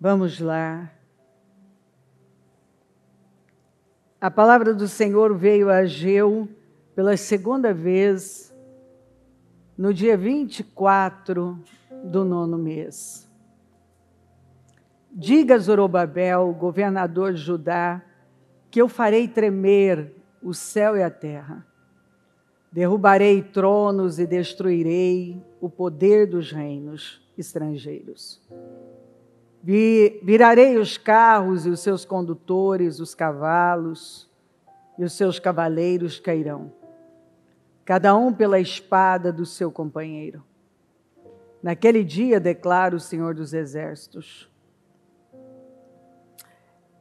Vamos lá. A palavra do Senhor veio a Ageu pela segunda vez, no dia 24 do 9º mês. Diga a Zorobabel, governador de Judá, que eu farei tremer o céu e a terra. Derrubarei tronos e destruirei o poder dos reinos estrangeiros. Virarei os carros e os seus condutores, os cavalos e os seus cavaleiros cairão, cada um pela espada do seu companheiro. Naquele dia, declara o Senhor dos Exércitos,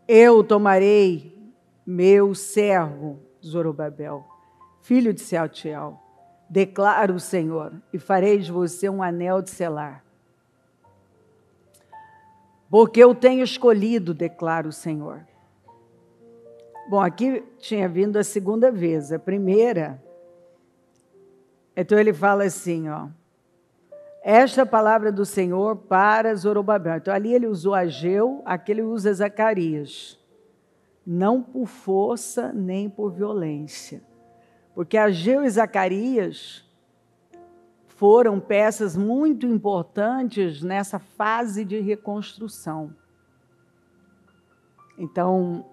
eu tomarei meu servo Zorobabel, filho de Sealtiel, declara o Senhor, e farei de você um anel de selar. Porque eu tenho escolhido, declara o Senhor. Bom, aqui tinha vindo a segunda vez. A primeira, então ele fala assim, ó. Esta é a palavra do Senhor para Zorobabel. Então ali ele usou Ageu, aqui ele usa Zacarias. Não por força nem por violência. Porque Ageu e Zacarias foram peças muito importantes nessa fase de reconstrução. Então,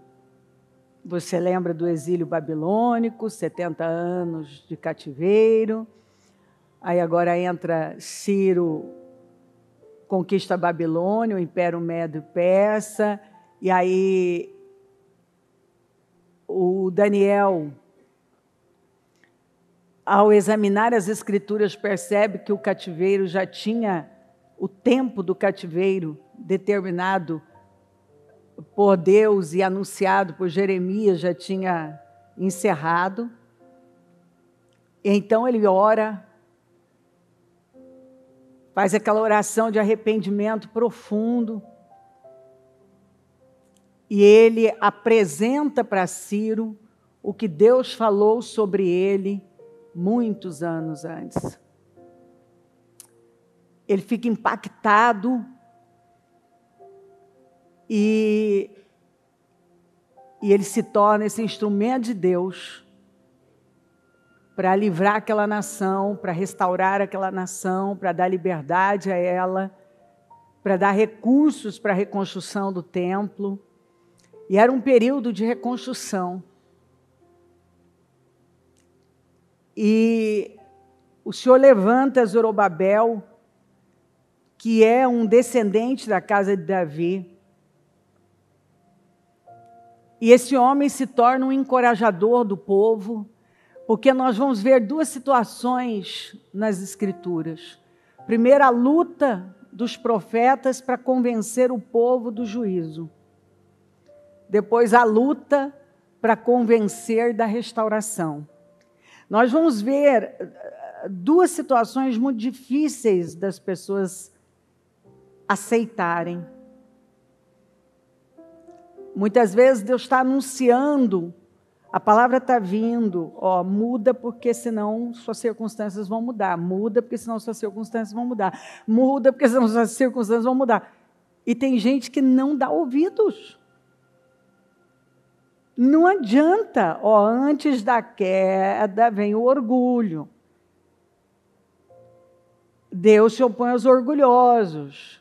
você lembra do exílio babilônico, 70 anos de cativeiro. Aí agora entra Ciro, conquista a Babilônia, o Império Médio-Persa. E aí o Daniel, ao examinar as Escrituras, percebe que o cativeiro já tinha, o tempo do cativeiro determinado por Deus e anunciado por Jeremias já tinha encerrado. Então ele ora, faz aquela oração de arrependimento profundo e ele apresenta para Ciro o que Deus falou sobre ele muitos anos antes. Ele fica impactado e ele se torna esse instrumento de Deus para livrar aquela nação, para restaurar aquela nação, para dar liberdade a ela, para dar recursos para a reconstrução do templo. E era um período de reconstrução. E o Senhor levanta Zorobabel, que é um descendente da casa de Davi. E esse homem se torna um encorajador do povo, porque nós vamos ver duas situações nas Escrituras. Primeiro, a luta dos profetas para convencer o povo do juízo. Depois, a luta para convencer da restauração. Nós vamos ver duas situações muito difíceis das pessoas aceitarem. Muitas vezes Deus está anunciando, a palavra está vindo, ó, muda porque senão suas circunstâncias vão mudar, muda porque senão suas circunstâncias vão mudar, muda porque senão suas circunstâncias vão mudar. E tem gente que não dá ouvidos. Não adianta, ó, antes da queda vem o orgulho. Deus se opõe aos orgulhosos.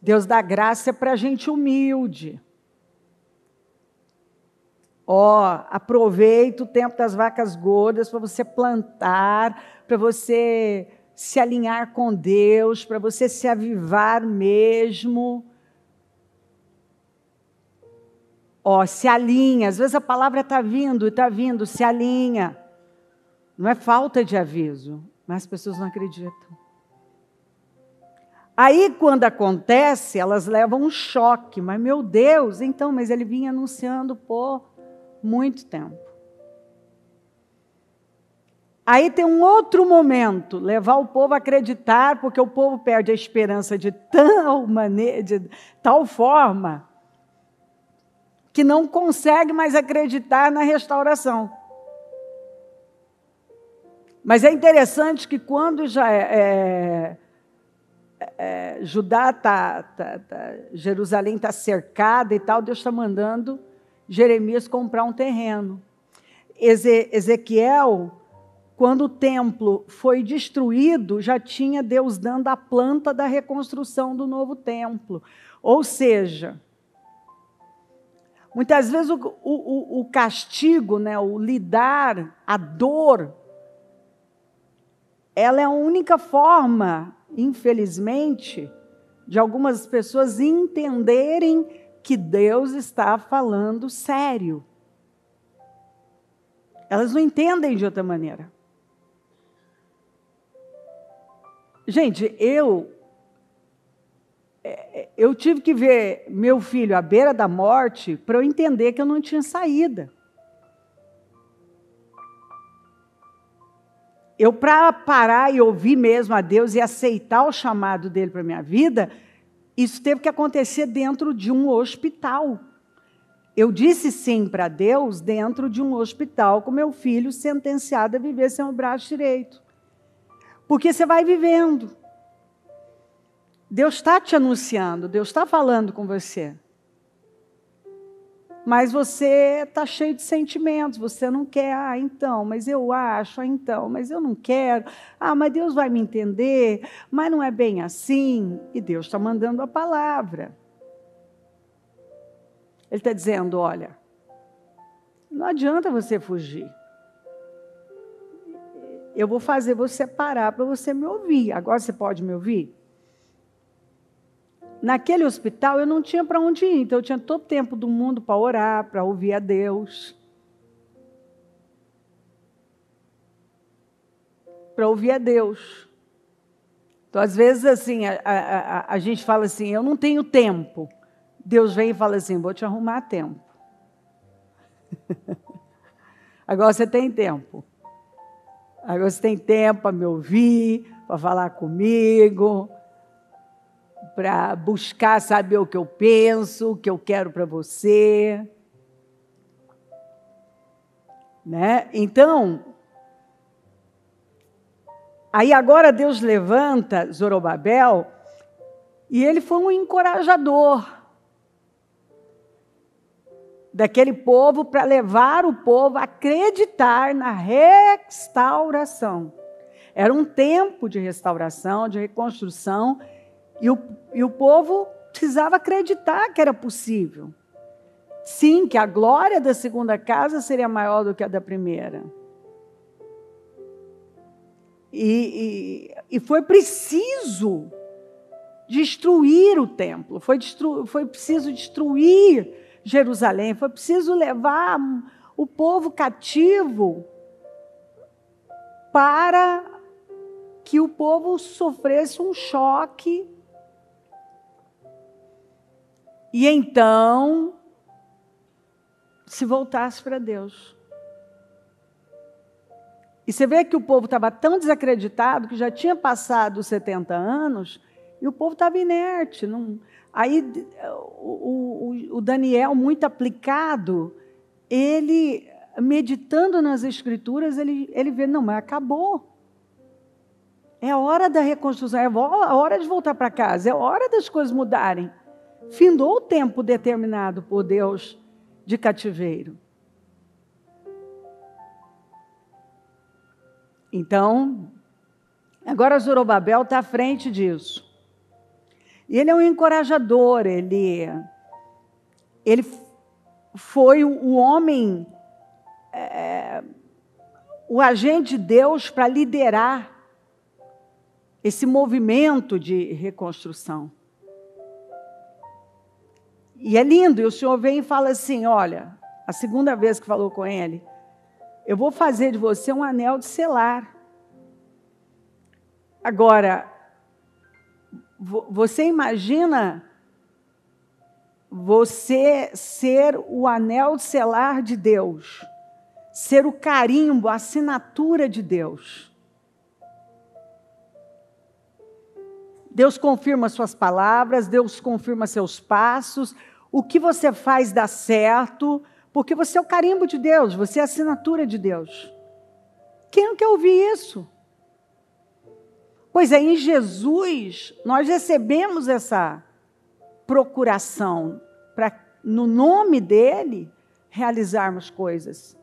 Deus dá graça para a gente humilde. Ó, aproveita o tempo das vacas gordas para você plantar, para você se alinhar com Deus, para você se avivar mesmo. Ó, se alinha. Às vezes a palavra está vindo, se alinha. Não é falta de aviso, mas as pessoas não acreditam. Aí, quando acontece, elas levam um choque. Mas, meu Deus, então, mas ele vinha anunciando por muito tempo. Aí tem um outro momento, levar o povo a acreditar, porque o povo perde a esperança de tal forma, que não consegue mais acreditar na restauração. Mas é interessante que quando já Judá Jerusalém está cercada e tal, Deus está mandando Jeremias comprar um terreno. Ezequiel, quando o templo foi destruído, já tinha Deus dando a planta da reconstrução do novo templo. Ou seja, muitas vezes o castigo, né, o lidar, a dor, ela é a única forma, infelizmente, de algumas pessoas entenderem que Deus está falando sério. Elas não entendem de outra maneira. Gente, eu tive que ver meu filho à beira da morte para eu entender que eu não tinha saída. Eu, para parar e ouvir mesmo a Deus e aceitar o chamado dele para a minha vida, isso teve que acontecer dentro de um hospital. Eu disse sim para Deus dentro de um hospital com meu filho sentenciado a viver sem o braço direito. Porque você vai vivendo. Deus está te anunciando, Deus está falando com você. Mas você está cheio de sentimentos, você não quer, então, mas eu acho, então, mas eu não quero, mas Deus vai me entender, mas não é bem assim, e Deus está mandando a palavra. Ele está dizendo, olha, não adianta você fugir. Eu vou fazer você parar para você me ouvir. Agora você pode me ouvir? Naquele hospital eu não tinha para onde ir, então eu tinha todo o tempo do mundo para orar, para ouvir a Deus. Para ouvir a Deus. Então, às vezes, assim, a gente fala assim, eu não tenho tempo. Deus vem e fala assim, vou te arrumar tempo. Agora você tem tempo. Agora você tem tempo para me ouvir, para falar comigo, para buscar saber o que eu penso, o que eu quero para você. Né? Então, aí agora Deus levanta Zorobabel e ele foi um encorajador daquele povo para levar o povo a acreditar na restauração. Era um tempo de restauração, de reconstrução, e o povo precisava acreditar que era possível. Sim, que a glória da segunda casa seria maior do que a da primeira. E foi preciso destruir o templo, foi preciso destruir Jerusalém, foi preciso levar o povo cativo para que o povo sofresse um choque. E então se voltasse para Deus. E você vê que o povo estava tão desacreditado que já tinha passado os 70 anos e o povo estava inerte. Aí o Daniel, muito aplicado, ele, meditando nas Escrituras, ele vê, não, mas acabou. É a hora da reconstrução, é a hora de voltar para casa, é a hora das coisas mudarem. Findou o tempo determinado por Deus de cativeiro. Então, agora Zorobabel está à frente disso. E ele é um encorajador, ele foi o homem, o agente de Deus para liderar esse movimento de reconstrução. E é lindo, e o Senhor vem e fala assim, olha, a segunda vez que falou com ele, eu vou fazer de você um anel de selar. Agora, você imagina você ser o anel de selar de Deus, ser o carimbo, a assinatura de Deus. Deus confirma suas palavras, Deus confirma seus passos, o que você faz dá certo, porque você é o carimbo de Deus, você é a assinatura de Deus. Quem não quer ouvir isso? Pois é, em Jesus, nós recebemos essa procuração para, no nome dele, realizarmos coisas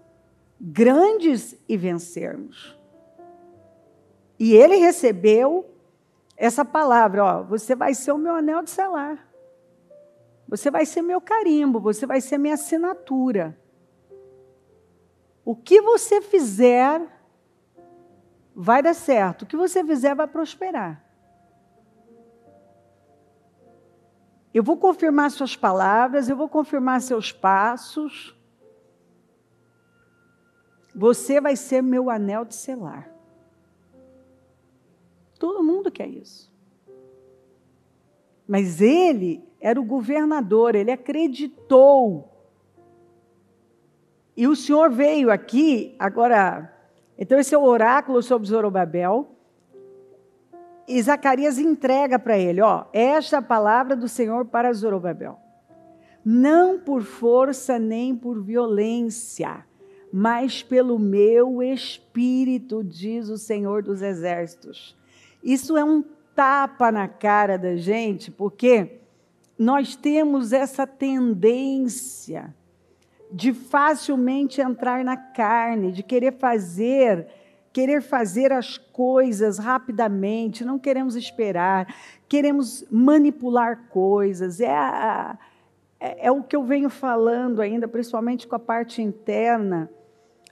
grandes e vencermos. E ele recebeu essa palavra, ó, você vai ser o meu anel de selar. Você vai ser meu carimbo, você vai ser minha assinatura. O que você fizer vai dar certo. O que você fizer vai prosperar. Eu vou confirmar suas palavras, eu vou confirmar seus passos. Você vai ser meu anel de selar. Todo mundo quer isso. Mas ele era o governador, ele acreditou. E o Senhor veio aqui, agora, então esse é o oráculo sobre Zorobabel, e Zacarias entrega para ele, ó, esta é a palavra do Senhor para Zorobabel. Não por força nem por violência, mas pelo meu espírito, diz o Senhor dos Exércitos. Isso é um tapa na cara da gente, porque nós temos essa tendência de facilmente entrar na carne, de querer fazer as coisas rapidamente, não queremos esperar, queremos manipular coisas. É o que eu venho falando ainda, principalmente com a parte interna,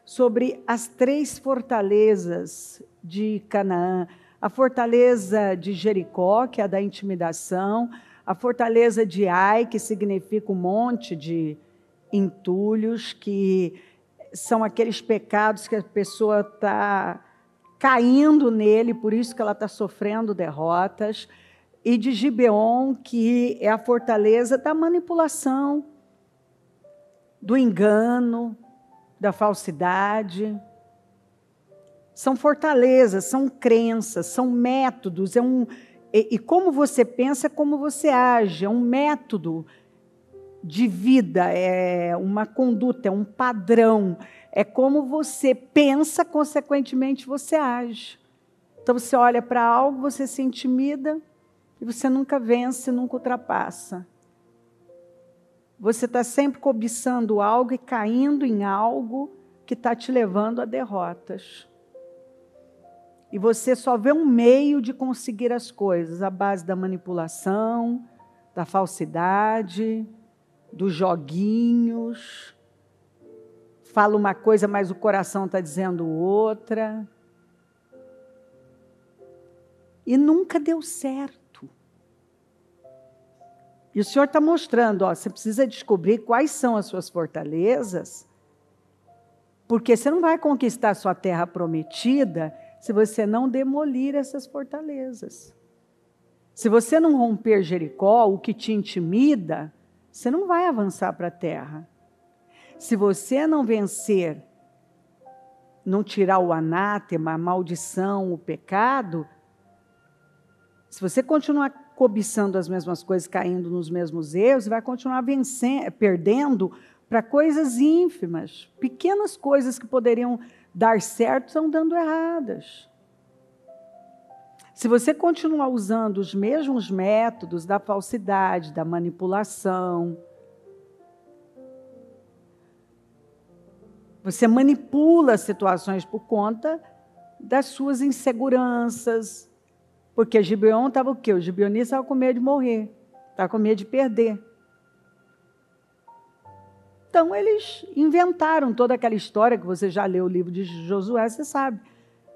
sobre as 3 fortalezas de Canaã. A fortaleza de Jericó, que é a da intimidação, a fortaleza de Ai, que significa um monte de entulhos, que são aqueles pecados que a pessoa está caindo nele, por isso que ela está sofrendo derrotas, e de Gibeon, que é a fortaleza da manipulação, do engano, da falsidade. São fortalezas, são crenças, são métodos, e como você pensa, como você age, é um método de vida, é uma conduta, é um padrão, é como você pensa, consequentemente você age. Então você olha para algo, você se intimida, e você nunca vence, nunca ultrapassa. Você está sempre cobiçando algo e caindo em algo que está te levando a derrotas. E você só vê um meio de conseguir as coisas, à base da manipulação, da falsidade, dos joguinhos. Fala uma coisa, mas o coração está dizendo outra. E nunca deu certo. E o Senhor está mostrando, ó, você precisa descobrir quais são as suas fortalezas, porque você não vai conquistar a sua terra prometida se você não demolir essas fortalezas. Se você não romper Jericó, o que te intimida, você não vai avançar para a terra. Se você não vencer, não tirar o anátema, a maldição, o pecado, se você continuar cobiçando as mesmas coisas, caindo nos mesmos erros, você vai continuar perdendo para coisas ínfimas. Pequenas coisas que poderiam dar certo estão dando erradas. Se você continuar usando os mesmos métodos da falsidade, da manipulação, você manipula as situações por conta das suas inseguranças. Porque Gibeon estava o quê? O gibeonista estava com medo de morrer, estava com medo de perder. Então, eles inventaram toda aquela história, que você já leu o livro de Josué, você sabe,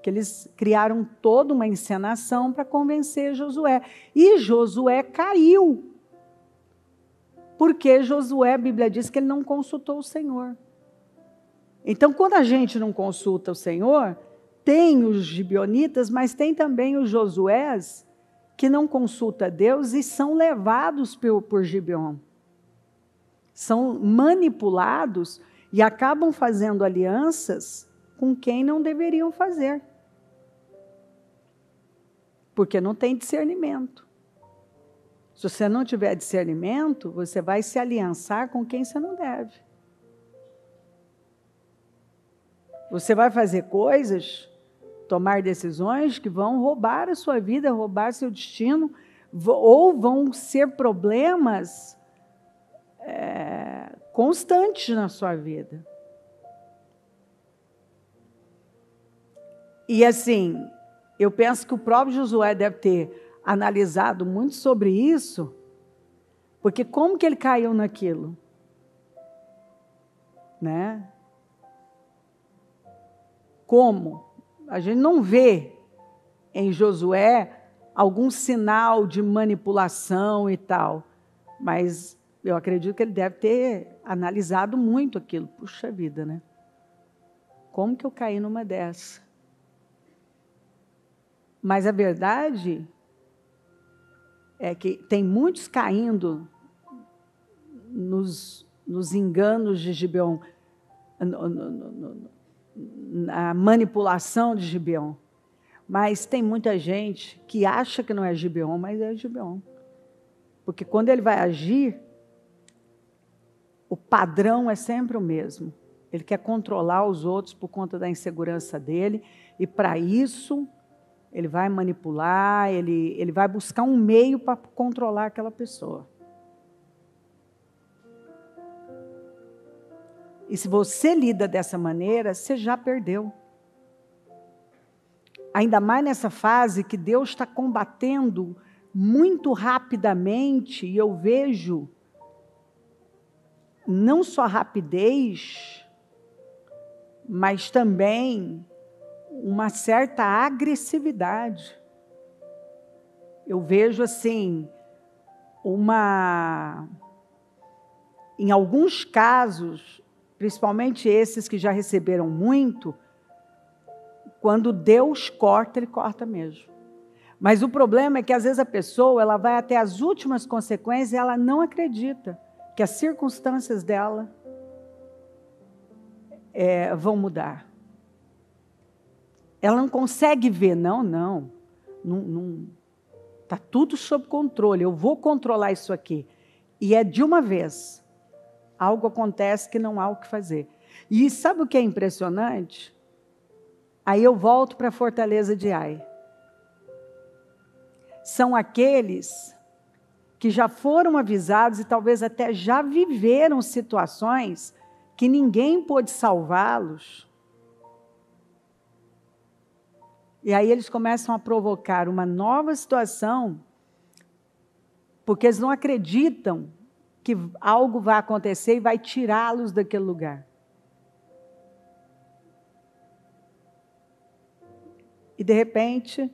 que eles criaram toda uma encenação para convencer Josué. E Josué caiu. Porque Josué, a Bíblia diz que ele não consultou o Senhor. Então, quando a gente não consulta o Senhor, tem os gibeonitas, mas tem também os Josués que não consultam Deus e são levados por Gibeon. São manipulados e acabam fazendo alianças com quem não deveriam fazer. Porque não tem discernimento. Se você não tiver discernimento, você vai se aliançar com quem você não deve. Você vai fazer coisas tomar decisões que vão roubar a sua vida, roubar seu destino, ou vão ser problemas constantes na sua vida. E assim, eu penso que o próprio Josué deve ter analisado muito sobre isso, porque como que ele caiu naquilo? Né? Como? A gente não vê em Josué algum sinal de manipulação e tal, mas eu acredito que ele deve ter analisado muito aquilo. Puxa vida, né? Como que eu caí numa dessa? Mas a verdade é que tem muitos caindo nos enganos de Gibeon, na manipulação de Gibeon. Mas tem muita gente que acha que não é Gibeon, mas é Gibeon. Porque quando ele vai agir, o padrão é sempre o mesmo. Ele quer controlar os outros por conta da insegurança dele, e para isso ele vai manipular, ele vai buscar um meio para controlar aquela pessoa. E se você lida dessa maneira, você já perdeu. Ainda mais nessa fase que Deus está combatendo muito rapidamente, e eu vejo não só rapidez, mas também uma certa agressividade. Eu vejo assim, em alguns casos, principalmente esses que já receberam muito, quando Deus corta, Ele corta mesmo. Mas o problema é que às vezes a pessoa ela vai até as últimas consequências e ela não acredita que as circunstâncias dela vão mudar. Ela não consegue ver, não, está tudo sob controle, eu vou controlar isso aqui. E é de uma vez, algo acontece que não há o que fazer. E sabe o que é impressionante? Aí eu volto para a fortaleza de Ai. São aqueles que já foram avisados e talvez até já viveram situações que ninguém pôde salvá-los. E aí eles começam a provocar uma nova situação, porque eles não acreditam que algo vai acontecer e vai tirá-los daquele lugar. E de repente,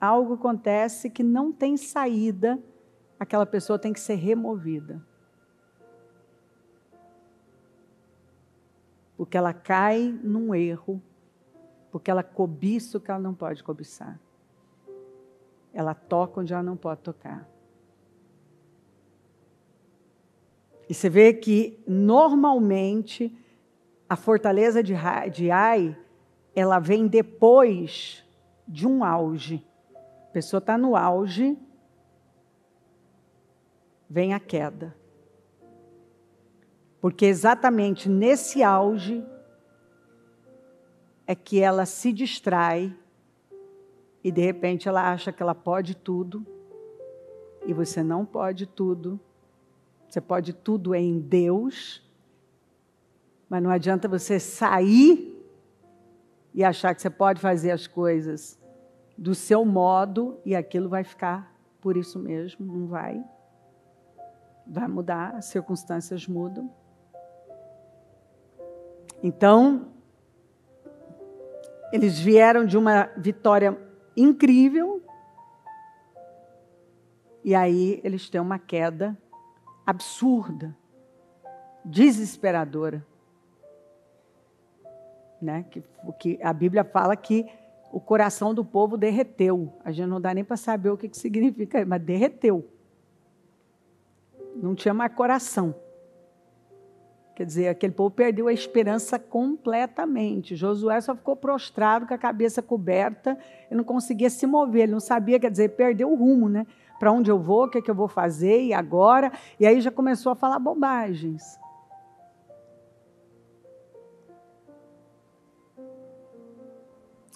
algo acontece que não tem saída, aquela pessoa tem que ser removida. Porque ela cai num erro, porque ela cobiça o que ela não pode cobiçar. Ela toca onde ela não pode tocar. E você vê que, normalmente, a fortaleza de Ai, ela vem depois de um auge. A pessoa está no auge, vem a queda. Porque exatamente nesse auge é que ela se distrai e de repente ela acha que ela pode tudo e você não pode tudo. Você pode tudo em Deus, mas não adianta você sair e achar que você pode fazer as coisas do seu modo e aquilo vai ficar por isso mesmo, não vai. Vai mudar, as circunstâncias mudam. Então, eles vieram de uma vitória incrível e aí eles têm uma queda absurda, desesperadora. Né? Que a Bíblia fala que o coração do povo derreteu. A gente não dá nem para saber o que significa, mas derreteu. Não tinha mais coração. Quer dizer, aquele povo perdeu a esperança completamente. Josué só ficou prostrado, com a cabeça coberta, ele não conseguia se mover, ele não sabia, quer dizer, perdeu o rumo, né? Para onde eu vou, o que é que eu vou fazer, e agora? E aí já começou a falar bobagens.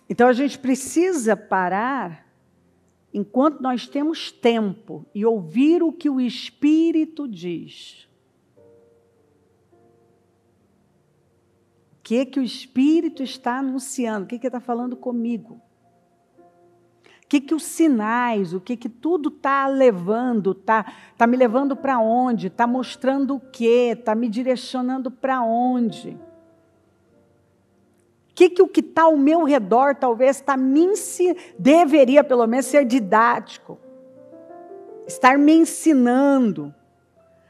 Então a gente precisa parar enquanto nós temos tempo e ouvir o que o Espírito diz. O que o Espírito está anunciando? O que ele está falando comigo? O que os sinais, o que tudo está levando, tá me levando para onde? Está mostrando o quê? Está me direcionando para onde? O que está ao meu redor talvez deveria pelo menos ser didático, estar me ensinando.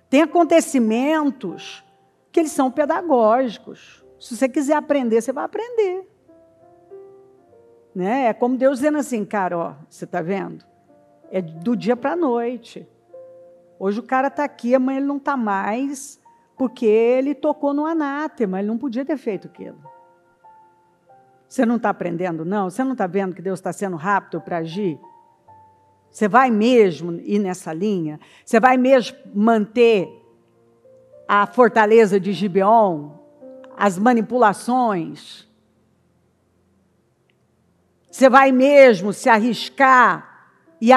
Tem acontecimentos que eles são pedagógicos. Se você quiser aprender, você vai aprender. Né? É como Deus dizendo assim, cara, ó, você está vendo? É do dia para a noite. Hoje o cara está aqui, amanhã ele não está mais, porque ele tocou no anátema, ele não podia ter feito aquilo. Você não está aprendendo, não? Você não está vendo que Deus está sendo rápido para agir? Você vai mesmo ir nessa linha? Você vai mesmo manter a fortaleza de Gibeon? As manipulações? Você vai mesmo se arriscar e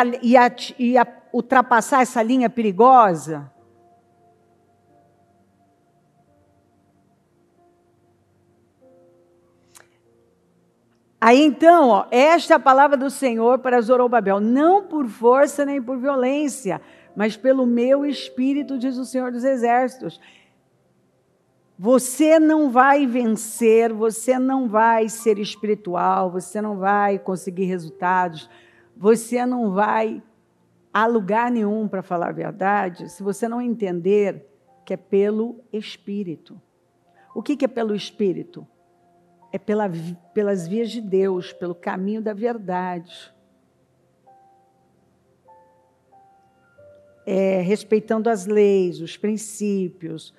ultrapassar essa linha perigosa? Aí então, ó, esta é a palavra do Senhor para Zorobabel, não por força nem por violência, mas pelo meu espírito, diz o Senhor dos Exércitos. Você não vai vencer, você não vai ser espiritual, você não vai conseguir resultados, você não vai a lugar nenhum, para falar a verdade, se você não entender que é pelo Espírito. O que é pelo Espírito? É pelas vias de Deus, pelo caminho da verdade. É respeitando as leis, os princípios,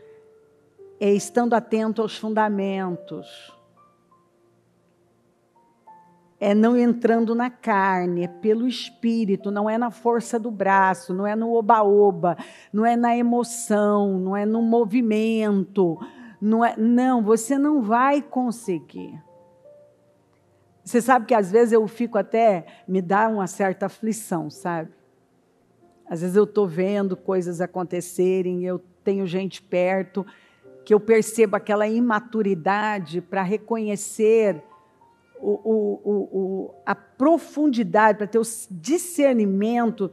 estando atento aos fundamentos. É não entrando na carne, é pelo Espírito, não é na força do braço, não é no oba-oba, não é na emoção, não é no movimento. Não, você não vai conseguir. Você sabe que às vezes eu fico até, me dá uma certa aflição, sabe? Às vezes eu estou vendo coisas acontecerem, eu tenho gente perto, que eu percebo aquela imaturidade para reconhecer a profundidade, para ter o discernimento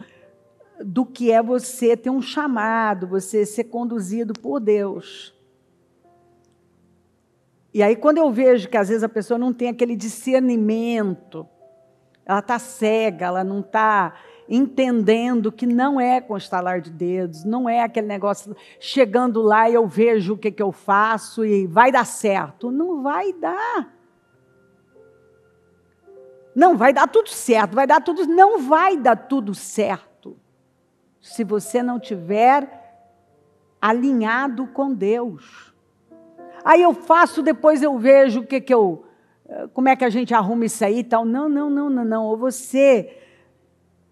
do que é você ter um chamado, você ser conduzido por Deus. E aí, quando eu vejo que às vezes a pessoa não tem aquele discernimento, ela está cega, ela não está entendendo que não é com estalar de dedos, não é aquele negócio, chegando lá e eu vejo o que eu faço e vai dar certo. Não vai dar. Não vai dar tudo certo, não vai dar tudo certo se você não tiver alinhado com Deus. Aí eu faço, depois eu vejo como é que a gente arruma isso aí e tal. Não. Ou você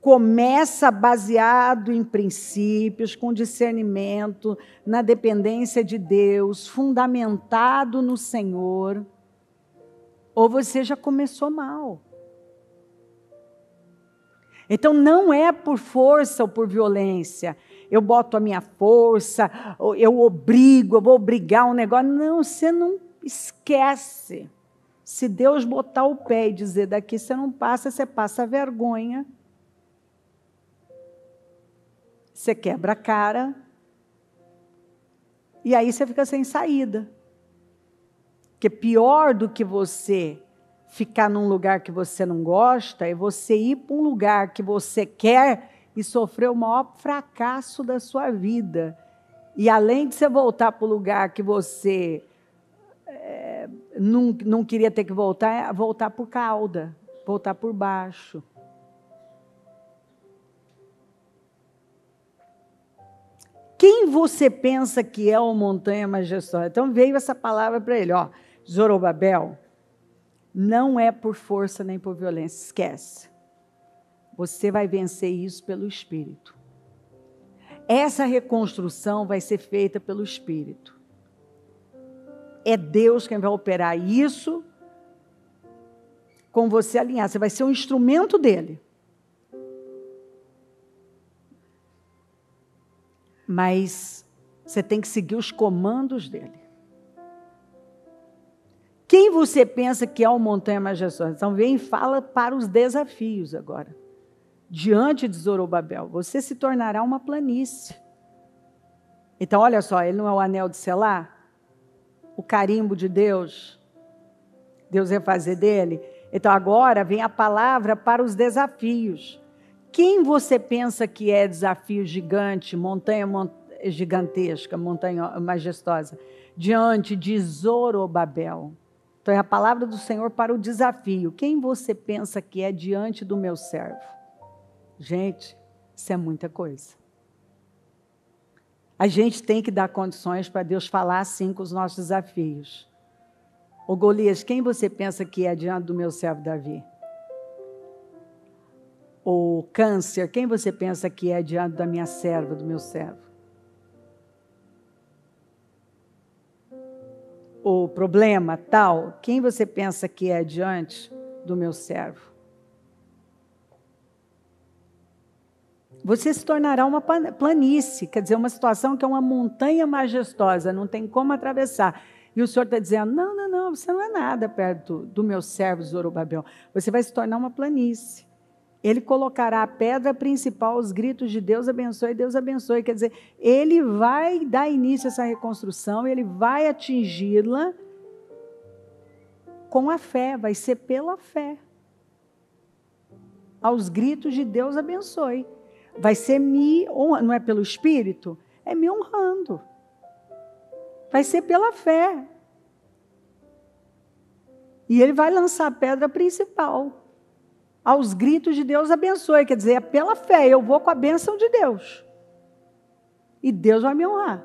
começa baseado em princípios, com discernimento, na dependência de Deus, fundamentado no Senhor, ou você já começou mal. Então não é por força ou por violência. Eu boto a minha força, eu vou obrigar um negócio. Não, você não esquece. Se Deus botar o pé e dizer daqui você não passa, você passa vergonha. Você quebra a cara. E aí você fica sem saída. Porque pior do que você ficar num lugar que você não gosta é você ir para um lugar que você quer e sofrer o maior fracasso da sua vida. E além de você voltar para o lugar que você não queria ter que voltar, é voltar por cauda, voltar por baixo. Quem você pensa que é o montanha majestosa? Então veio essa palavra para ele, ó, Zorobabel, não é por força nem por violência, esquece. Você vai vencer isso pelo Espírito. Essa reconstrução vai ser feita pelo Espírito. É Deus quem vai operar isso com você alinhado. Você vai ser um instrumento dele. Mas você tem que seguir os comandos dele. Quem você pensa que é o montanha majestosa? Então vem e fala para os desafios agora. Diante de Zorobabel, você se tornará uma planície. Então olha só, ele não é o anel de selar? O carimbo de Deus? Deus ia fazer dele? Então agora vem a palavra para os desafios. Quem você pensa que é desafio gigante, montanha gigantesca, montanha majestosa? Diante de Zorobabel. Então é a palavra do Senhor para o desafio. Quem você pensa que é diante do meu servo? Gente, isso é muita coisa. A gente tem que dar condições para Deus falar assim com os nossos desafios. Ô Golias, quem você pensa que é diante do meu servo Davi? Ô Câncer, quem você pensa que é diante da minha serva, do meu servo? O problema tal, quem você pensa que é diante do meu servo? Você se tornará uma planície, quer dizer, uma situação que é uma montanha majestosa, não tem como atravessar. E o Senhor está dizendo, não, você não é nada perto do meu servo Zorobabel. Você vai se tornar uma planície. Ele colocará a pedra principal, os gritos de Deus abençoe, Deus abençoe. Quer dizer, ele vai dar início a essa reconstrução, ele vai atingi-la com a fé, vai ser pela fé. Aos gritos de Deus abençoe. Vai ser me honrando, não é pelo Espírito, é me honrando. Vai ser pela fé. E ele vai lançar a pedra principal. Aos gritos de Deus abençoe, quer dizer, é pela fé, eu vou com a bênção de Deus. E Deus vai me honrar.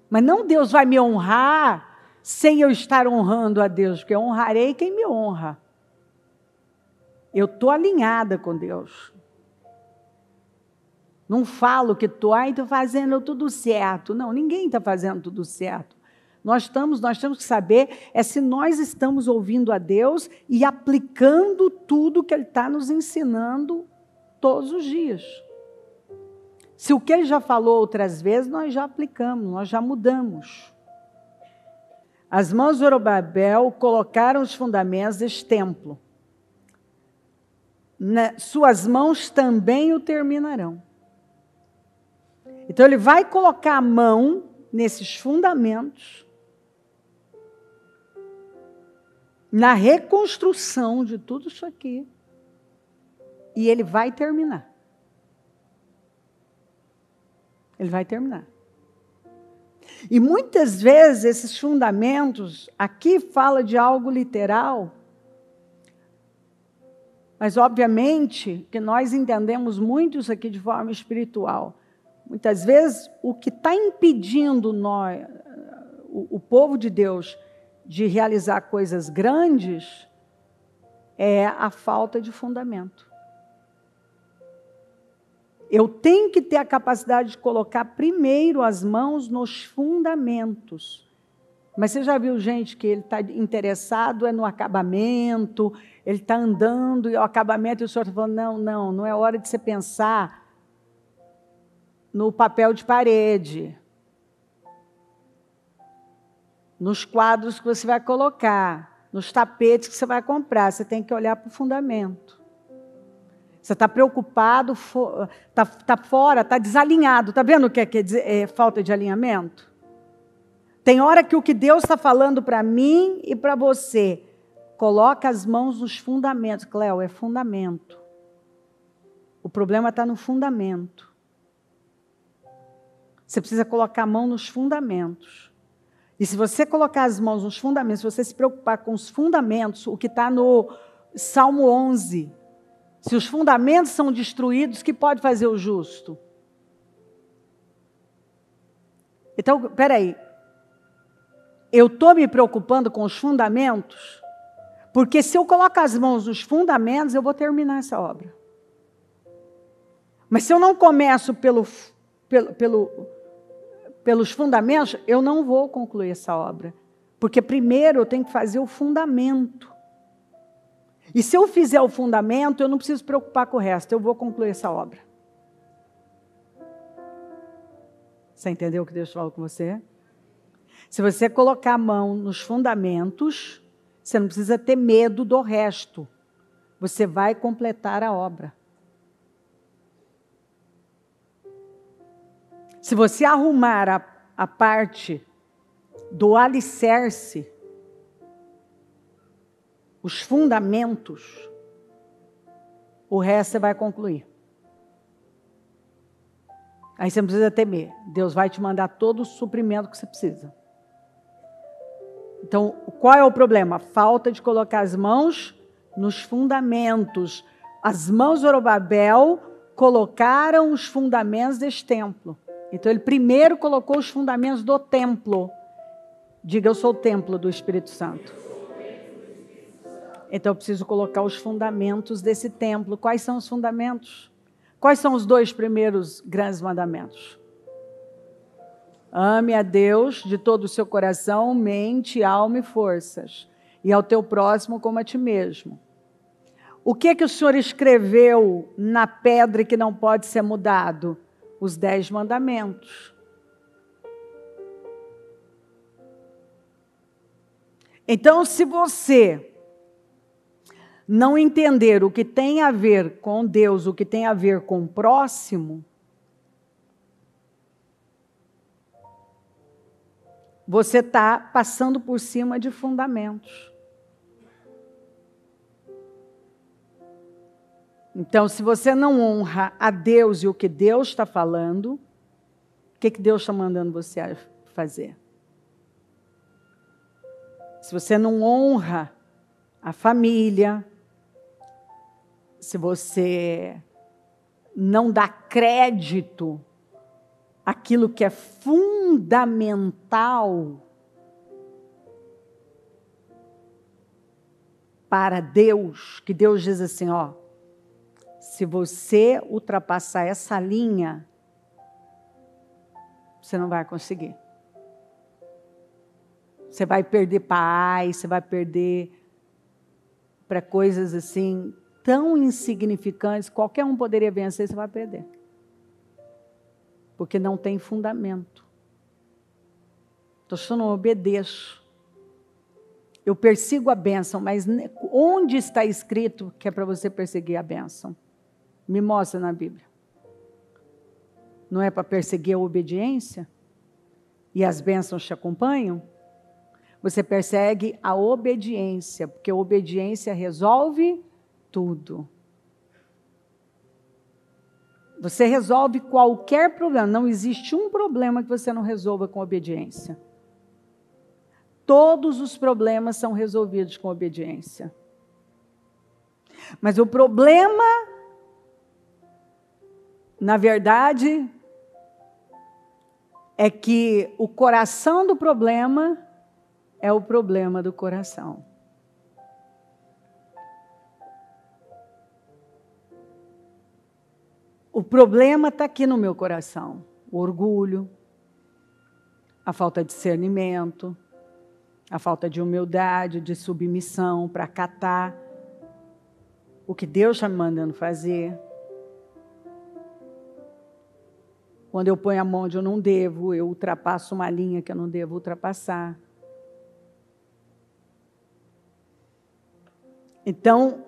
Mas não Deus vai me honrar sem eu estar honrando a Deus, porque eu honrarei quem me honra. Eu estou alinhada com Deus. Não falo que estou fazendo tudo certo. Não, ninguém está fazendo tudo certo. Nós temos que saber se nós estamos ouvindo a Deus e aplicando tudo que Ele está nos ensinando todos os dias. Se o que Ele já falou outras vezes, nós já aplicamos, nós já mudamos. As mãos de Zorobabel colocaram os fundamentos deste templo. Suas mãos também o terminarão. Então ele vai colocar a mão nesses fundamentos, na reconstrução de tudo isso aqui, e ele vai terminar. Ele vai terminar. E muitas vezes esses fundamentos, aqui fala de algo literal, mas obviamente que nós entendemos muito isso aqui de forma espiritual. Muitas vezes o que está impedindo nós, o povo de Deus, de realizar coisas grandes, é a falta de fundamento. Eu tenho que ter a capacidade de colocar primeiro as mãos nos fundamentos. Mas você já viu gente que ele está interessado no acabamento, ele está andando e o acabamento, e o senhor está falando, não é hora de você pensar no papel de parede, nos quadros que você vai colocar, nos tapetes que você vai comprar. Você tem que olhar para o fundamento. Você está preocupado, está fora, está desalinhado. Está vendo o que é falta de alinhamento? Tem hora que o que Deus está falando para mim e para você, coloca as mãos nos fundamentos. Cléo, é fundamento. O problema está no fundamento. Você precisa colocar a mão nos fundamentos. E se você colocar as mãos nos fundamentos, se você se preocupar com os fundamentos, o que está no Salmo 11, se os fundamentos são destruídos, o que pode fazer o justo? Então, peraí, eu estou me preocupando com os fundamentos, porque se eu colocar as mãos nos fundamentos, eu vou terminar essa obra. Mas se eu não começo pelos fundamentos, eu não vou concluir essa obra. Porque primeiro eu tenho que fazer o fundamento. E se eu fizer o fundamento, eu não preciso me preocupar com o resto, eu vou concluir essa obra. Você entendeu o que Deus falou com você? Se você colocar a mão nos fundamentos, você não precisa ter medo do resto. Você vai completar a obra. Se você arrumar a parte do alicerce, os fundamentos, o resto você vai concluir. Aí você não precisa temer. Deus vai te mandar todo o suprimento que você precisa. Então, qual é o problema? A falta de colocar as mãos nos fundamentos. As mãos de Zorobabel colocaram os fundamentos deste templo. Então, ele primeiro colocou os fundamentos do templo. Diga, eu sou o templo do Espírito Santo. Então, eu preciso colocar os fundamentos desse templo. Quais são os fundamentos? Quais são os 2 primeiros grandes mandamentos? Ame a Deus de todo o seu coração, mente, alma e forças. E ao teu próximo como a ti mesmo. O que o Senhor escreveu na pedra que não pode ser mudado? Os 10 mandamentos. Então, se você não entender o que tem a ver com Deus, o que tem a ver com o próximo, você está passando por cima de fundamentos. Então, se você não honra a Deus e o que Deus está falando, o que Deus está mandando você fazer? Se você não honra a família, se você não dá crédito àquilo que é fundamental para Deus, que Deus diz assim, ó, se você ultrapassar essa linha, você não vai conseguir. Você vai perder paz, você vai perder para coisas assim tão insignificantes, qualquer um poderia vencer, você vai perder. Porque não tem fundamento. Então, se eu não obedeço, eu persigo a bênção, mas onde está escrito que é para você perseguir a bênção? Me mostra na Bíblia. Não é para perseguir a obediência? E as bênçãos te acompanham? Você persegue a obediência, porque a obediência resolve tudo. Você resolve qualquer problema. Não existe um problema que você não resolva com obediência. Todos os problemas são resolvidos com obediência. Mas o problema, na verdade, é que o coração do problema é o problema do coração. O problema está aqui no meu coração. O orgulho, a falta de discernimento, a falta de humildade, de submissão para acatar o que Deus está me mandando fazer. Quando eu ponho a mão onde eu não devo, eu ultrapasso uma linha que eu não devo ultrapassar. Então,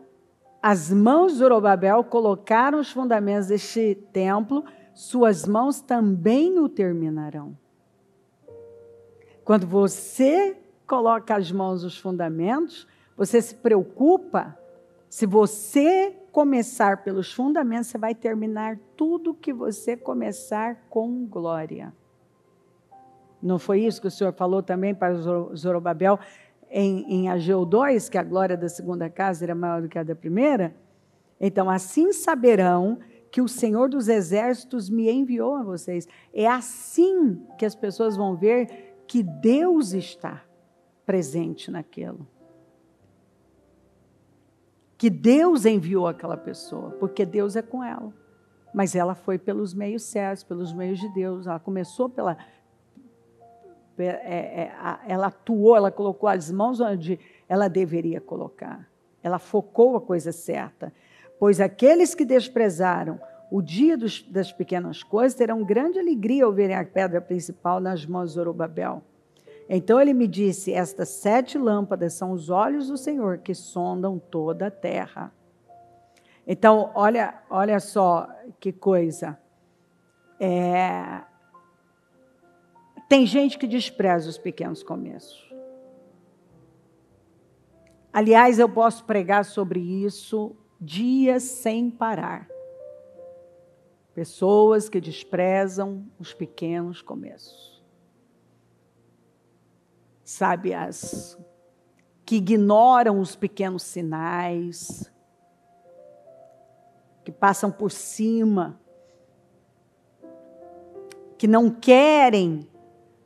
as mãos de Zorobabel colocaram os fundamentos deste templo, suas mãos também o terminarão. Quando você coloca as mãos nos fundamentos, você se preocupa, se você começar pelos fundamentos, você vai terminar tudo que você começar com glória. Não foi isso que o Senhor falou também para Zorobabel em Ageu 2, que a glória da segunda casa era maior do que a da primeira? Então, assim saberão que o Senhor dos Exércitos me enviou a vocês. É assim que as pessoas vão ver que Deus está presente naquilo. Que Deus enviou aquela pessoa, porque Deus é com ela. Mas ela foi pelos meios certos, pelos meios de Deus. Ela começou ela atuou, ela colocou as mãos onde ela deveria colocar. Ela focou a coisa certa. Pois aqueles que desprezaram o dia das pequenas coisas terão grande alegria ao verem a pedra principal nas mãos de Zorobabel. Então ele me disse, estas 7 lâmpadas são os olhos do Senhor que sondam toda a terra. Então, olha só que coisa. Tem gente que despreza os pequenos começos. Aliás, eu posso pregar sobre isso dias sem parar. Pessoas que desprezam os pequenos começos. Sábias que ignoram os pequenos sinais, que passam por cima, que não querem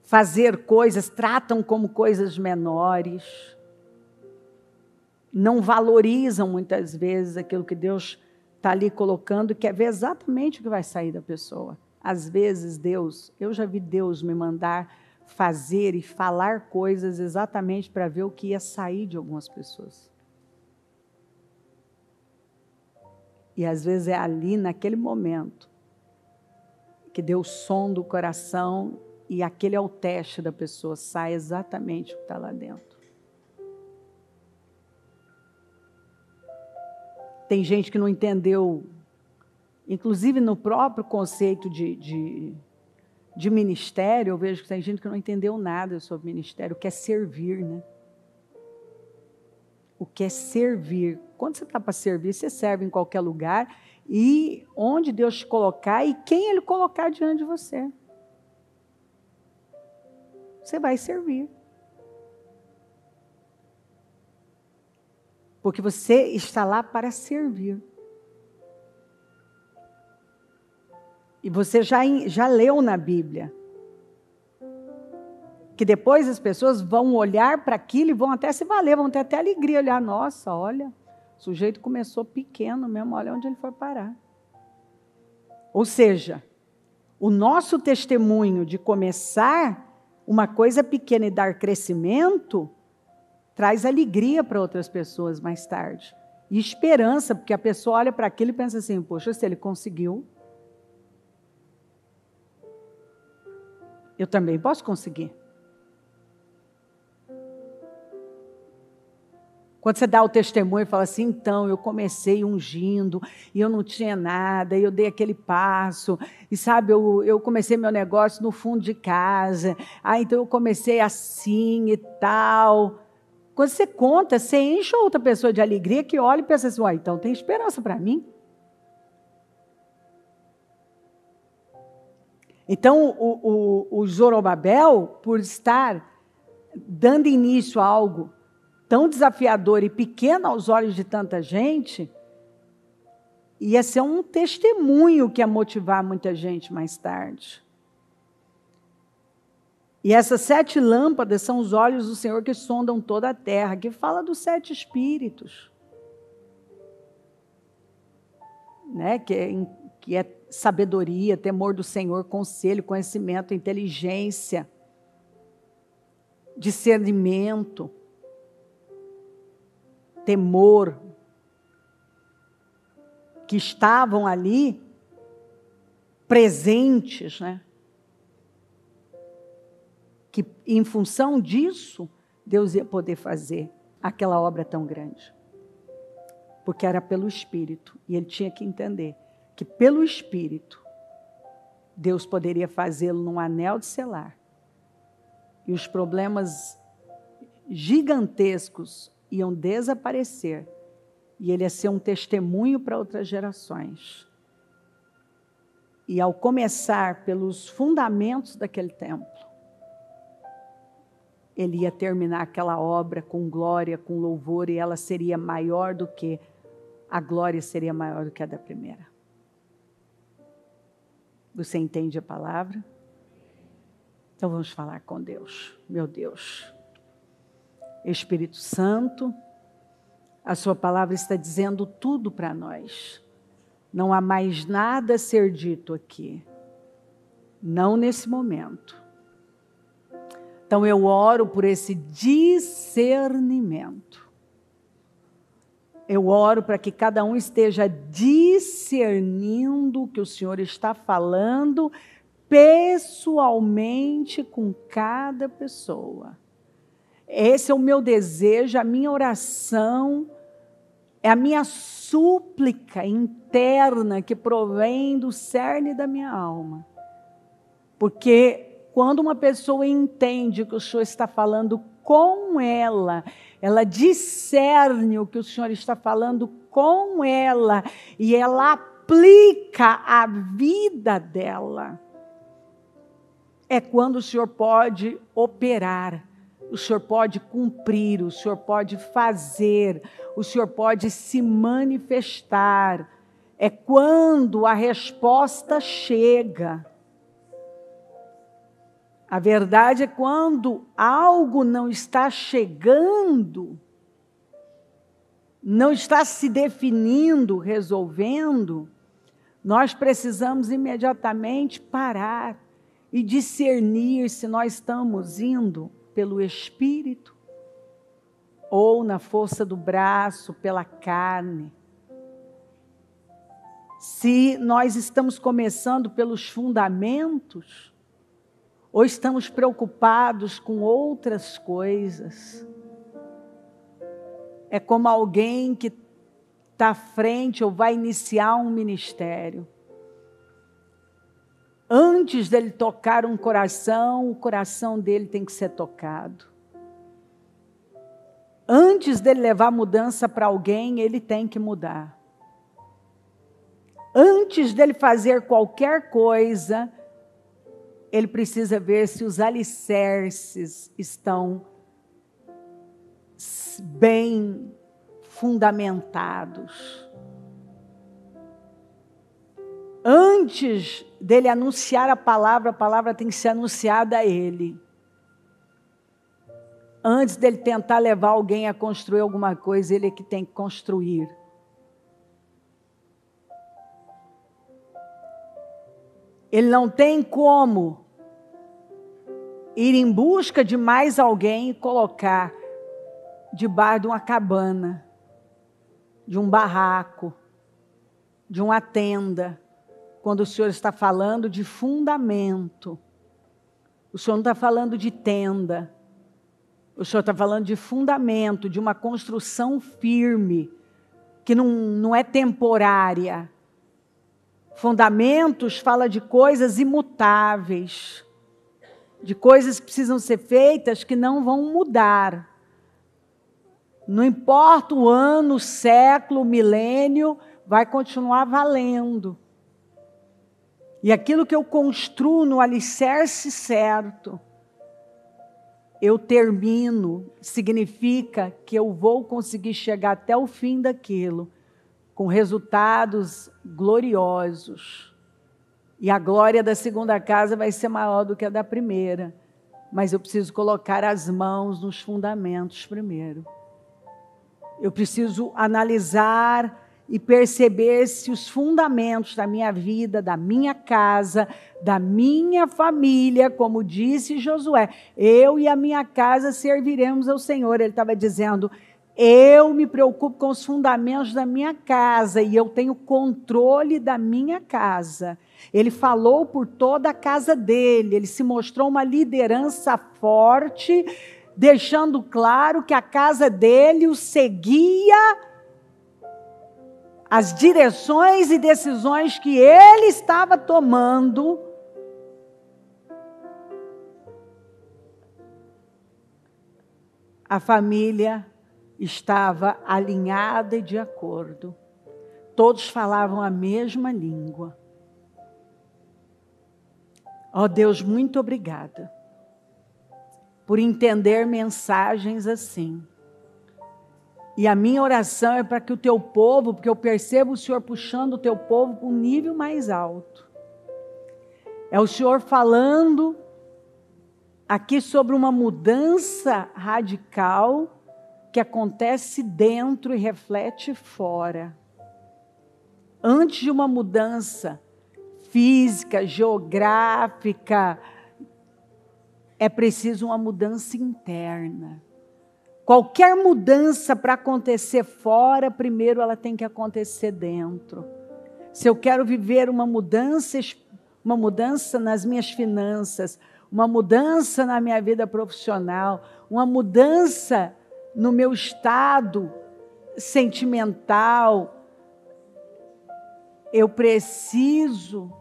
fazer coisas, tratam como coisas menores, não valorizam muitas vezes aquilo que Deus está ali colocando, quer ver exatamente o que vai sair da pessoa. Às vezes eu já vi Deus me mandar fazer e falar coisas exatamente para ver o que ia sair de algumas pessoas. E às vezes é ali, naquele momento, que Deus sonda o coração e aquele é o teste da pessoa, sai exatamente o que está lá dentro. Tem gente que não entendeu, inclusive no próprio conceito de ministério, eu vejo que tem gente que não entendeu nada sobre ministério, o que é servir, né? O que é servir. Quando você está para servir, você serve em qualquer lugar e onde Deus te colocar e quem Ele colocar diante de você. Você vai servir. Porque você está lá para servir. E você já leu na Bíblia que depois as pessoas vão olhar para aquilo e vão até se valer, vão ter até alegria, olhar, nossa, olha, o sujeito começou pequeno mesmo, olha onde ele foi parar. Ou seja, o nosso testemunho de começar uma coisa pequena e dar crescimento traz alegria para outras pessoas mais tarde. E esperança, porque a pessoa olha para aquilo e pensa assim, poxa, se ele conseguiu, eu também posso conseguir. Quando você dá o testemunho e fala assim, então, eu comecei ungindo, e eu não tinha nada, e eu dei aquele passo, e sabe, eu comecei meu negócio no fundo de casa, então eu comecei assim e tal. Quando você conta, você enche outra pessoa de alegria que olha e pensa assim, então tem esperança para mim. Então, o Zorobabel, por estar dando início a algo tão desafiador e pequeno aos olhos de tanta gente, ia ser um testemunho que ia motivar muita gente mais tarde. E essas 7 lâmpadas são os olhos do Senhor que sondam toda a terra, que fala dos 7 espíritos, né? Que é sabedoria, temor do Senhor, conselho, conhecimento, inteligência, discernimento, temor, que estavam ali presentes, né? Que em função disso, Deus ia poder fazer aquela obra tão grande. Porque era pelo Espírito, e ele tinha que entender que pelo Espírito, Deus poderia fazê-lo num anel de selar. E os problemas gigantescos iam desaparecer. E ele ia ser um testemunho para outras gerações. E ao começar pelos fundamentos daquele templo, ele ia terminar aquela obra com glória, com louvor, e ela seria maior do que, a glória seria maior do que a da primeira. Você entende a palavra? Então vamos falar com Deus. Meu Deus, Espírito Santo, a sua palavra está dizendo tudo para nós. Não há mais nada a ser dito aqui. Não nesse momento. Então eu oro por esse discernimento. Eu oro para que cada um esteja discernindo o que o Senhor está falando pessoalmente com cada pessoa. Esse é o meu desejo, a minha oração, é a minha súplica interna que provém do cerne da minha alma. Porque quando uma pessoa entende que o Senhor está falando com ela discerne o que o Senhor está falando com ela e ela aplica a vida dela. É quando o Senhor pode operar, o Senhor pode cumprir, o Senhor pode fazer, o Senhor pode se manifestar. É quando a resposta chega. A verdade é quando algo não está chegando, não está se definindo, resolvendo, nós precisamos imediatamente parar e discernir se nós estamos indo pelo Espírito ou na força do braço, pela carne. Se nós estamos começando pelos fundamentos, ou estamos preocupados com outras coisas. É como alguém que está à frente ou vai iniciar um ministério. Antes dele tocar um coração, o coração dele tem que ser tocado. Antes dele levar mudança para alguém, ele tem que mudar. Antes dele fazer qualquer coisa, ele precisa ver se os alicerces estão bem fundamentados. Antes dele anunciar a palavra tem que ser anunciada a ele. Antes dele tentar levar alguém a construir alguma coisa, ele é que tem que construir. Ele não tem como ir em busca de mais alguém e colocar debaixo de uma cabana, de um barraco, de uma tenda, quando o Senhor está falando de fundamento. O Senhor não está falando de tenda. O Senhor está falando de fundamento, de uma construção firme, que não é temporária. Fundamentos fala de coisas imutáveis, de coisas que precisam ser feitas que não vão mudar. Não importa o ano, o século, o milênio, vai continuar valendo. E aquilo que eu construo no alicerce certo, eu termino, significa que eu vou conseguir chegar até o fim daquilo, com resultados gloriosos. E a glória da segunda casa vai ser maior do que a da primeira. Mas eu preciso colocar as mãos nos fundamentos primeiro. Eu preciso analisar e perceber se os fundamentos da minha vida, da minha casa, da minha família, como disse Josué, eu e a minha casa serviremos ao Senhor. Ele estava dizendo, eu me preocupo com os fundamentos da minha casa e eu tenho controle da minha casa. Ele falou por toda a casa dele, ele se mostrou uma liderança forte, deixando claro que a casa dele o seguia, as direções e decisões que ele estava tomando. A família estava alinhada e de acordo. Todos falavam a mesma língua. Ó Deus, muito obrigada por entender mensagens assim. E a minha oração é para que o teu povo, porque eu percebo o Senhor puxando o teu povo para um nível mais alto. É o Senhor falando aqui sobre uma mudança radical que acontece dentro e reflete fora. Antes de uma mudança física, geográfica, é preciso uma mudança interna. Qualquer mudança para acontecer fora, primeiro ela tem que acontecer dentro. Se eu quero viver uma mudança nas minhas finanças, uma mudança na minha vida profissional, uma mudança no meu estado sentimental, eu preciso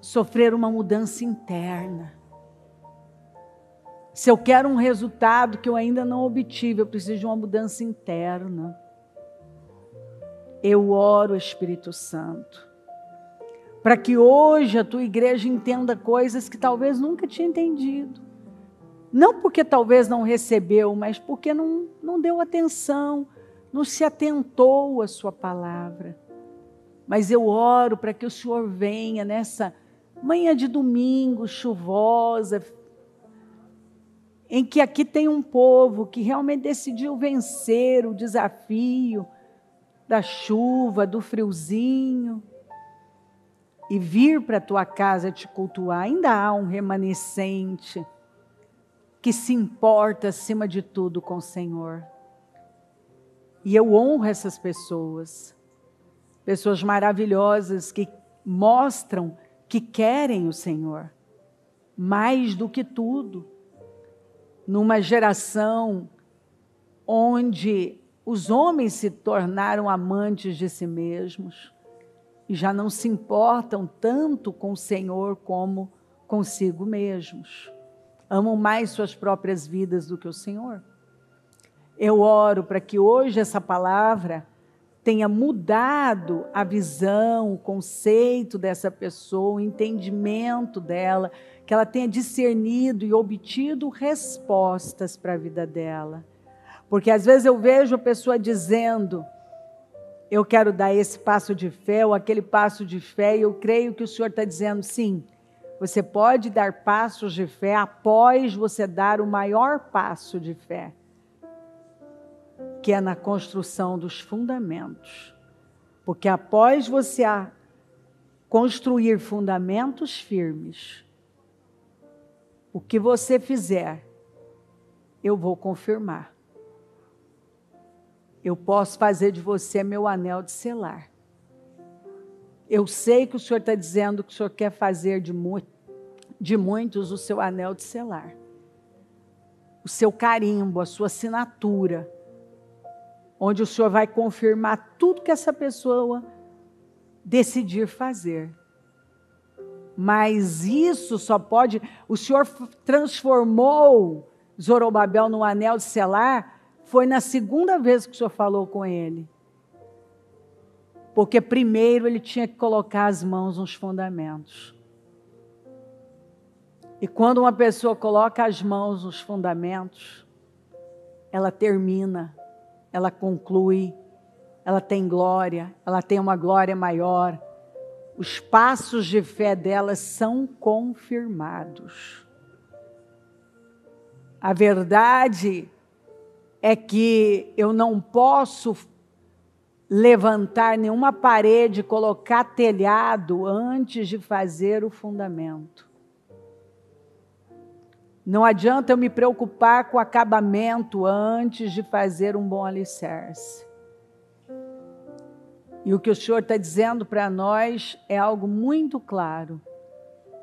sofrer uma mudança interna. Se eu quero um resultado que eu ainda não obtive, eu preciso de uma mudança interna. Eu oro, Espírito Santo, para que hoje a tua igreja entenda coisas que talvez nunca tinha entendido. Não porque talvez não recebeu, mas porque não deu atenção, não se atentou à sua palavra. Mas eu oro para que o Senhor venha nessa manhã de domingo, chuvosa, em que aqui tem um povo que realmente decidiu vencer o desafio da chuva, do friozinho, e vir para a tua casa te cultuar. Ainda há um remanescente que se importa acima de tudo com o Senhor. E eu honro essas pessoas maravilhosas que mostram que querem o Senhor, mais do que tudo. Numa geração onde os homens se tornaram amantes de si mesmos e já não se importam tanto com o Senhor como consigo mesmos. Amam mais suas próprias vidas do que o Senhor. Eu oro para que hoje essa palavra tenha mudado a visão, o conceito dessa pessoa, o entendimento dela, que ela tenha discernido e obtido respostas para a vida dela. Porque às vezes eu vejo a pessoa dizendo, eu quero dar esse passo de fé ou aquele passo de fé, e eu creio que o Senhor está dizendo, sim, você pode dar passos de fé após você dar o maior passo de fé, que é na construção dos fundamentos. Porque após você construir fundamentos firmes, o que você fizer, eu vou confirmar. Eu posso fazer de você meu anel de selar. Eu sei que o Senhor está dizendo que o Senhor quer fazer de muitos o seu anel de selar. O seu carimbo, a sua assinatura, onde o Senhor vai confirmar tudo que essa pessoa decidir fazer. Mas isso só pode... O Senhor transformou Zorobabel num anel de selar, foi na segunda vez que o Senhor falou com ele. Porque primeiro ele tinha que colocar as mãos nos fundamentos. E quando uma pessoa coloca as mãos nos fundamentos, ela termina, ela conclui, ela tem glória, ela tem uma glória maior. Os passos de fé dela são confirmados. A verdade é que eu não posso levantar nenhuma parede, colocar telhado antes de fazer o fundamento. Não adianta eu me preocupar com o acabamento antes de fazer um bom alicerce. E o que o Senhor está dizendo para nós é algo muito claro.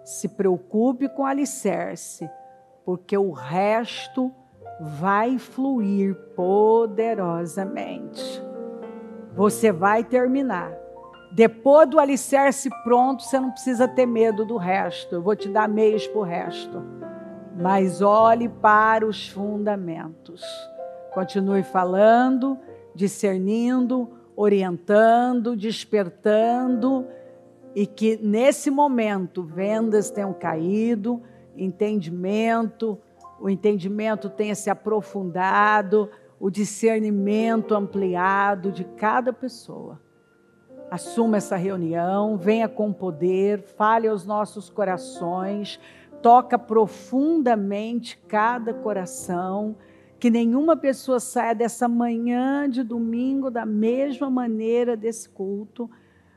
Se preocupe com o alicerce, porque o resto vai fluir poderosamente. Você vai terminar. Depois do alicerce pronto, você não precisa ter medo do resto. Eu vou te dar meios para o resto. Mas olhe para os fundamentos. Continue falando, discernindo, orientando, despertando, e que nesse momento vendas tenham caído, o entendimento tenha se aprofundado, o discernimento ampliado de cada pessoa. Assuma essa reunião, venha com poder, fale aos nossos corações, toca profundamente cada coração, que nenhuma pessoa saia dessa manhã de domingo da mesma maneira desse culto,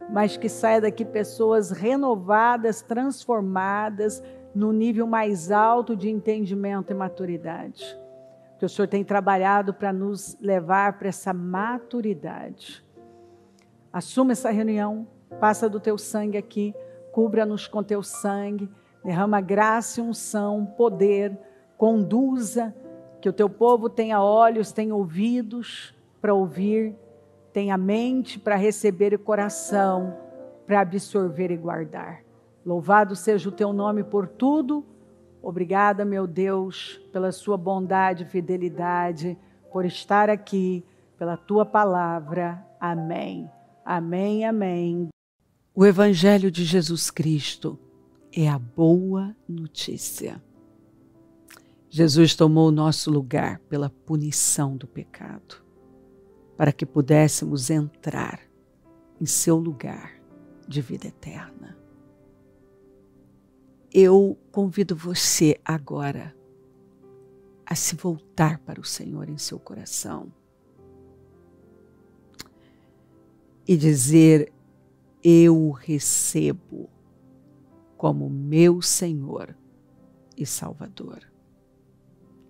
mas que saia daqui pessoas renovadas, transformadas no nível mais alto de entendimento e maturidade. que o Senhor tem trabalhado para nos levar para essa maturidade. Assuma essa reunião, passa do teu sangue aqui, cubra-nos com teu sangue, derrama graça e unção, poder, conduza, que o teu povo tenha olhos, tenha ouvidos para ouvir, tenha mente para receber e coração para absorver e guardar. Louvado seja o teu nome por tudo. Obrigada, meu Deus, pela sua bondade e fidelidade, por estar aqui, pela tua palavra. Amém. Amém, amém. O Evangelho de Jesus Cristo é a boa notícia. Jesus tomou o nosso lugar pela punição do pecado, para que pudéssemos entrar em seu lugar de vida eterna. Eu convido você agora a se voltar para o Senhor em seu coração e dizer: eu o recebo como meu Senhor e Salvador.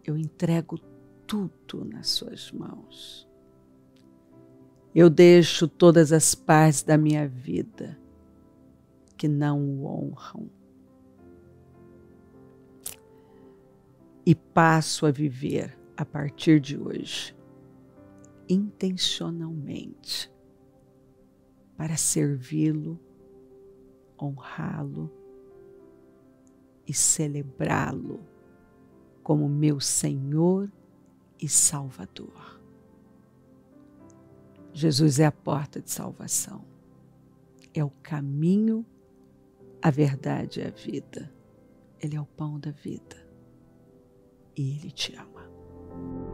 Eu entrego tudo nas suas mãos. Eu deixo todas as partes da minha vida que não o honram e passo a viver a partir de hoje intencionalmente para servi-lo, honrá-lo e celebrá-lo como meu Senhor e Salvador. Jesus é a porta de salvação, é o caminho, a verdade e a vida. Ele é o pão da vida e Ele te ama.